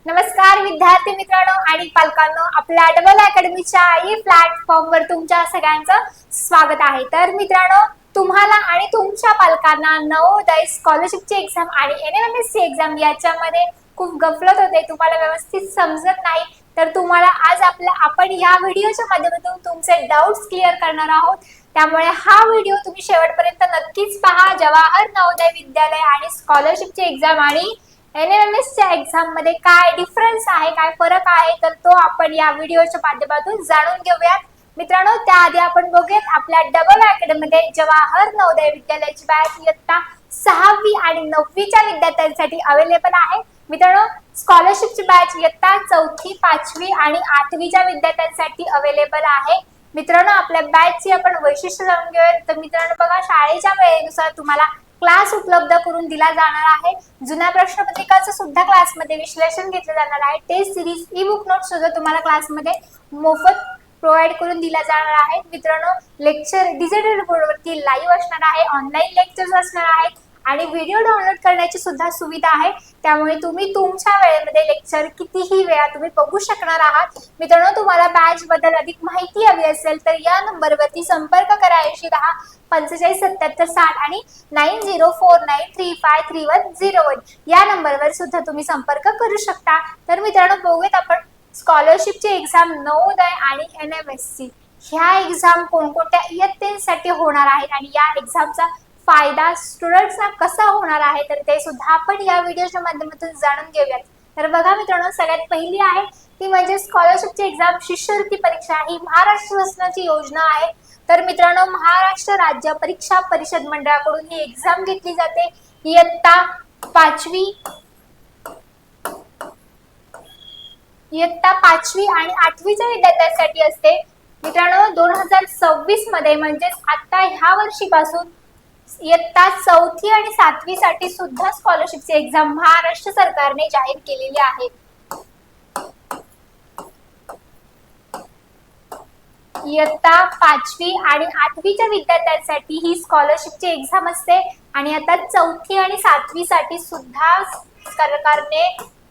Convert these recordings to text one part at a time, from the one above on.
नमस्कार विद्यार्थी मित्रांनो आणि पालकांनो, आपल्या डबल अकॅडमीच्या ई प्लॅटफॉर्मवर तुमच्या सगळ्यांचं स्वागत आहे। तर मित्रांनो, तुम्हाला आणि तुमच्या पालकांना नवोदय स्कॉलरशिपची एक्झाम आणि एनएमएमएससी एक्झाम याच्यामध्ये खूप गफलत होते, तुम्हाला व्यवस्थित समजत नाही, तर तुम्हाला आज आपण या व्हिडिओच्या माध्यमातून तुमचे डाउट्स क्लिअर करणार आहोत। त्यामुळे हा व्हिडिओ तुम्ही शेवटपर्यंत नक्कीच पहा। जवाहर नवोदय विद्यालय आणि स्कॉलरशिपची एक्झाम आणि एनएमएमएसच्या एक्झाम मध्ये काय डिफरन्स आहे, काय फरक आहे, तर तो आपण या व्हिडिओच्या माध्यमातून जाणून घेऊयात। मित्रांनो, त्याआधी आपण बघूयात आपल्या डबल अकॅडमीमध्ये जवाहर नवोदय विद्यालयाची बॅच इयत्ता 6वी आणि 9वीच्या विद्यार्थ्यांसाठी अवेलेबल आहे। मित्रांनो, स्कॉलरशिपची बॅच इयत्ता 4थी, 5वी आणि 8वीच्या विद्यार्थ्यांसाठी अवेलेबल आहे। मित्रांनो, आपल्या बॅचची आपण वैशिष्ट्य जाणून घेऊयात। तर मित्रांनो बघा, शाळेच्या वेळेनुसार तुम्हाला क्लास उपलब्ध करून दिला जाणार आहे। जुन्या प्रश्नपत्रिकाचं सुद्धा क्लासमध्ये विश्लेषण घेतलं जाणार आहे। Test series, e book notes सुद्धा तुम्हाला क्लासमध्ये मोफत प्रोव्हाइड करून दिला जाणार आहे। मित्रांनो, लेक्चर डिजिटल बोर्डवरती लाईव्ह असणार आहे, ऑनलाईन लेक्चर्स असणार आहेत आणि व्हिडिओ डाउनलोड करण्याची सुद्धा सुविधा आहे। त्यामुळे तुम्ही तुमच्या वेळेमध्ये लेक्चर कितीही वेळा तुम्ही बघू शकणार आहात। मित्रांनो, तुम्हाला बॅच बद्दल अधिक माहिती हवी असेल तर या नंबरवरती संपर्क करा। 8010 45 77 60 आणि 9049353101 या नंबरवर सुद्धा तुम्ही संपर्क करू शकता। तर मित्रांनो, बघूयात आपण स्कॉलरशिपची एक्झाम नवोदय आणि एनएमएससी ह्या एक्झाम कोणकोणत्या इयत्तेसाठी होणार आहेत आणि या एक्झामचा फायदा स्टुडंट्सना कसा होणार आहे, तर ते सुद्धा आपण या व्हिडिओच्या माध्यमातून जाणून घेऊयात। तर बघा मित्रांनो, सगळ्यात पहिली आहे ती म्हणजे स्कॉलरशिपची एक्झाम शिष्यवृत्ती परीक्षा। ही महाराष्ट्र शासनाची योजना आहे। तर मित्रांनो, महाराष्ट्र राज्य परीक्षा परिषद मंडळाकडून ही एक्झाम घेतली जाते। इयत्ता 5वी आणि 8वीच्या विद्यार्थ्यांसाठी असते। मित्रांनो, 2026 मध्ये म्हणजेच आता ह्या वर्षीपासून इयत्ता 4थी आणि 7वी साठी सुद्धा स्कॉलरशिपची एक्झाम महाराष्ट्र सरकारने जाहीर केलेली आहे। इयत्ता 5वी आणि 8वीच्या विद्यार्थ्यांसाठी ही स्कॉलरशिपची एक्झाम असते आणि आता 4थी आणि 7वी साठी सुद्धा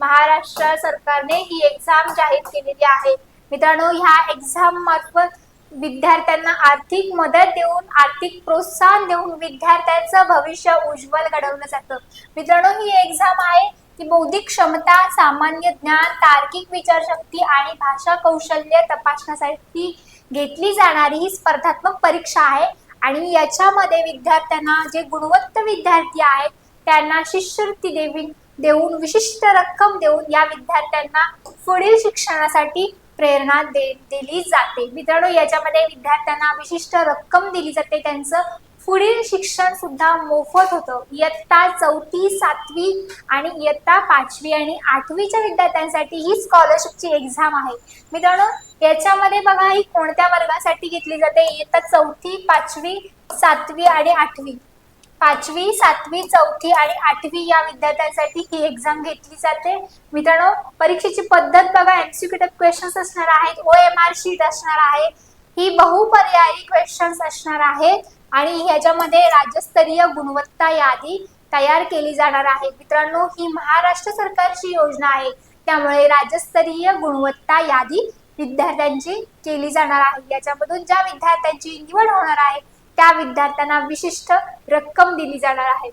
महाराष्ट्र सरकारने ही एक्झाम जाहीर केलेली आहे। मित्रांनो, ह्या एक्झाम मार्फत विद्यार्थ्यांना आर्थिक मदत देऊन, आर्थिक प्रोत्साहन देऊन विद्यार्थ्यांचं भविष्य उज्ज्वल घडवलं जातं। मित्रांनो, ही एक्झाम आहे ती बौद्धिक क्षमता, सामान्य ज्ञान, तार्किक विचारशक्ती आणि भाषा कौशल्य तपासण्यासाठी घेतली जाणारी ही स्पर्धात्मक परीक्षा आहे आणि याच्यामध्ये विद्यार्थ्यांना, जे गुणवंत विद्यार्थी आहेत त्यांना शिष्यवृत्ती देऊन विशिष्ट रक्कम देऊन या विद्यार्थ्यांना पुढील शिक्षणासाठी प्रेरणा दिली जाते। मित्रांनो, याच्यामध्ये विद्यार्थ्यांना विशिष्ट रक्कम दिली जाते, त्यांचं पुढील शिक्षण सुद्धा मोफत होतं। इयत्ता 4थी, 7वी आणि इयत्ता 5वी आणि 8वीच्या विद्यार्थ्यांसाठी ही स्कॉलरशिपची एक्झाम आहे। मित्रांनो, याच्यामध्ये बघा, ही कोणत्या वर्गासाठी घेतली जाते? इयत्ता 4थी, 5वी, 7वी आणि 8वी। 5वी, 7वी, 4थी आणि 8वी या विद्यार्थ्यांसाठी ही एक्झाम घेतली जाते। मित्रांनो, परीक्षेची पद्धत बघा, एमसीक्यू टाइप क्वेश्चन्स असणार आहेत, ओएमआर शीट असणार आहे, ही बहुपर्यायी क्वेश्चन्स असणार आहेत आणि ह्याच्यामध्ये राज्यस्तरीय गुणवत्ता यादी तयार केली जाणार आहे। मित्रांनो, ही महाराष्ट्र सरकारची योजना आहे, त्यामुळे राज्यस्तरीय गुणवत्ता यादी विद्यार्थ्यांची केली जाणार आहे। याच्यामधून ज्या विद्यार्थ्यांची निवड होणार आहे त्या विद्यार्थ्यांना विशिष्ट रक्कम दिली जाणार आहे।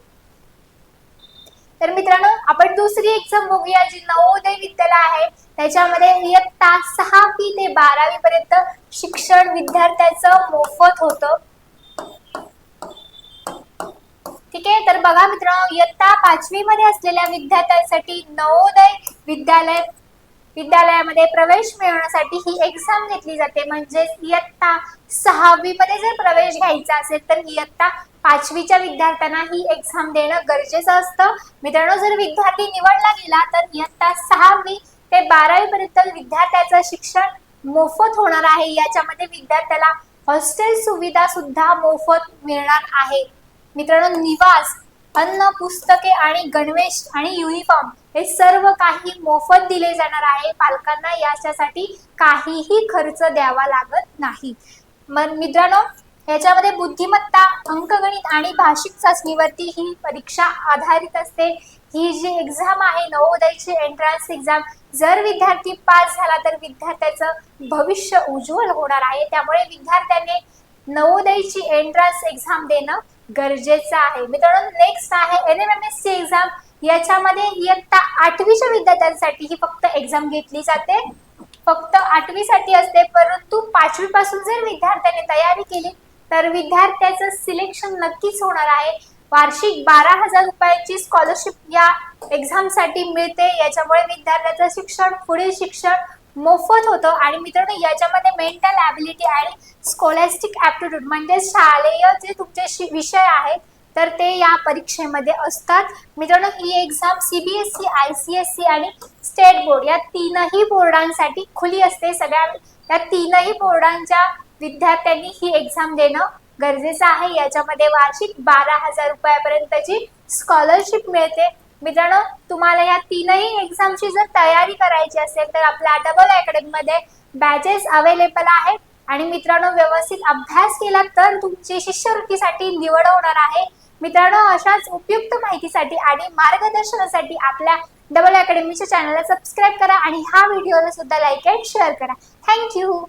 तर मित्रांनो, आपण दुसरी एक्झाम बघूया, जी नवोदय विद्यालय आहे। त्याच्यामध्ये इयत्ता 6वी ते 12वी पर्यंत शिक्षण विद्यार्थ्यांचं मोफत होतं। ठीक आहे, तर बघा मित्रांनो, इयत्ता 5वी मध्ये असलेल्या विद्यार्थ्यांसाठी नवोदय विद्यालयामध्ये प्रवेश मिळवण्यासाठी ही एक्झाम घेतली जाते। म्हणजे इयत्ता 6वी मध्ये जर प्रवेश घ्यायचा असेल तर इयत्ता 5वीच्या विद्यार्थ्यांना ही एक्झाम देणं गरजेचं असतं। मित्रांनो, जर विद्यार्थी निवडला गेला तर इयत्ता 6वी ते 12वी पर्यंत विद्यार्थ्याचं शिक्षण मोफत होणार आहे। याच्यामध्ये विद्यार्थ्याला हॉस्टेल सुविधा सुद्धा मोफत मिळणार आहे। मित्रांनो, निवास, अन्न, पुस्तके आणि गणवेश आणि युनिफॉर्म हे सर्व काही मोफत दिले जाणार आहे। पालकांना याच्यासाठी काहीही खर्च द्यावा लागत नाही। मित्रांनो, याच्यामध्ये बुद्धिमत्ता, अंकगणित आणि भाषिक चाचणीवरती ही परीक्षा आधारित असते. ही जी एक्झाम आहे नवोदयची एंट्रन्स एक्झाम, जर विद्यार्थी पास झाला तर विद्यार्थ्याचं भविष्य उज्ज्वल होणार आहे. त्यामुळे विद्यार्थ्यांनी नवोदयची एंट्रन्स एक्झाम देणं गरजेचं आहे. मित्रांनो, नेक्स्ट आहे NMMSC एक्झाम. याच्यामध्ये इयत्ता 8वीच्या विद्यार्थ्यांसाठी ही फक्त एक्झाम घेतली जाते. फक्त 8वी साठी असते, परंतु 5वी पासून जर विद्यार्थ्यांनी तयारी केली तर विद्यार्थ्याचं सिलेक्शन नक्कीच होणार आहे. वार्षिक 12,000 रुपयाची स्कॉलरशिप या एक्झामसाठी मिळते. याच्यामुळे विद्यार्थ्याचं शिक्षण, पुढील शिक्षण मोफत होतं. आणि मित्रांनो, याच्यामध्ये मेंटल ॲबिलिटी आणि स्कॉलॅस्टिक ॲप्टिट्यूड म्हणजे शालेय जे तुमचे विषय आहेत तर ते या परीक्षेमध्ये असतात. मित्रांनो, ही एक्झाम CBSE, ICSE आणि स्टेट बोर्ड या तीनही बोर्डांसाठी खुली असते. या तीनही बोर्डांच्या विद्यार्थ्यांनी ही एक्झाम देणं गरजेचं आहे. याच्यामध्ये वार्षिक 12,000 रुपयापर्यंतची स्कॉलरशिप मिळते. मित्रांनो, तुम्हाला या तीनही एक्झामची जर तयारी करायची असेल तर आपल्या डबल अकॅडमीमध्ये बॅचेस अवेलेबल आहेत. आणि मित्रांनो, व्यवस्थित अभ्यास केला तर तुमची शिष्यवृत्तीसाठी निवड होणार आहे. मित्रांनो, अशाच उपयुक्त माहितीसाठी आणि मार्गदर्शनासाठी आपल्या डबल अकॅडमीच्या चॅनलला सबस्क्राईब करा आणि हा व्हिडिओला सुद्धा लाईक आणि शेअर करा. थँक्यू.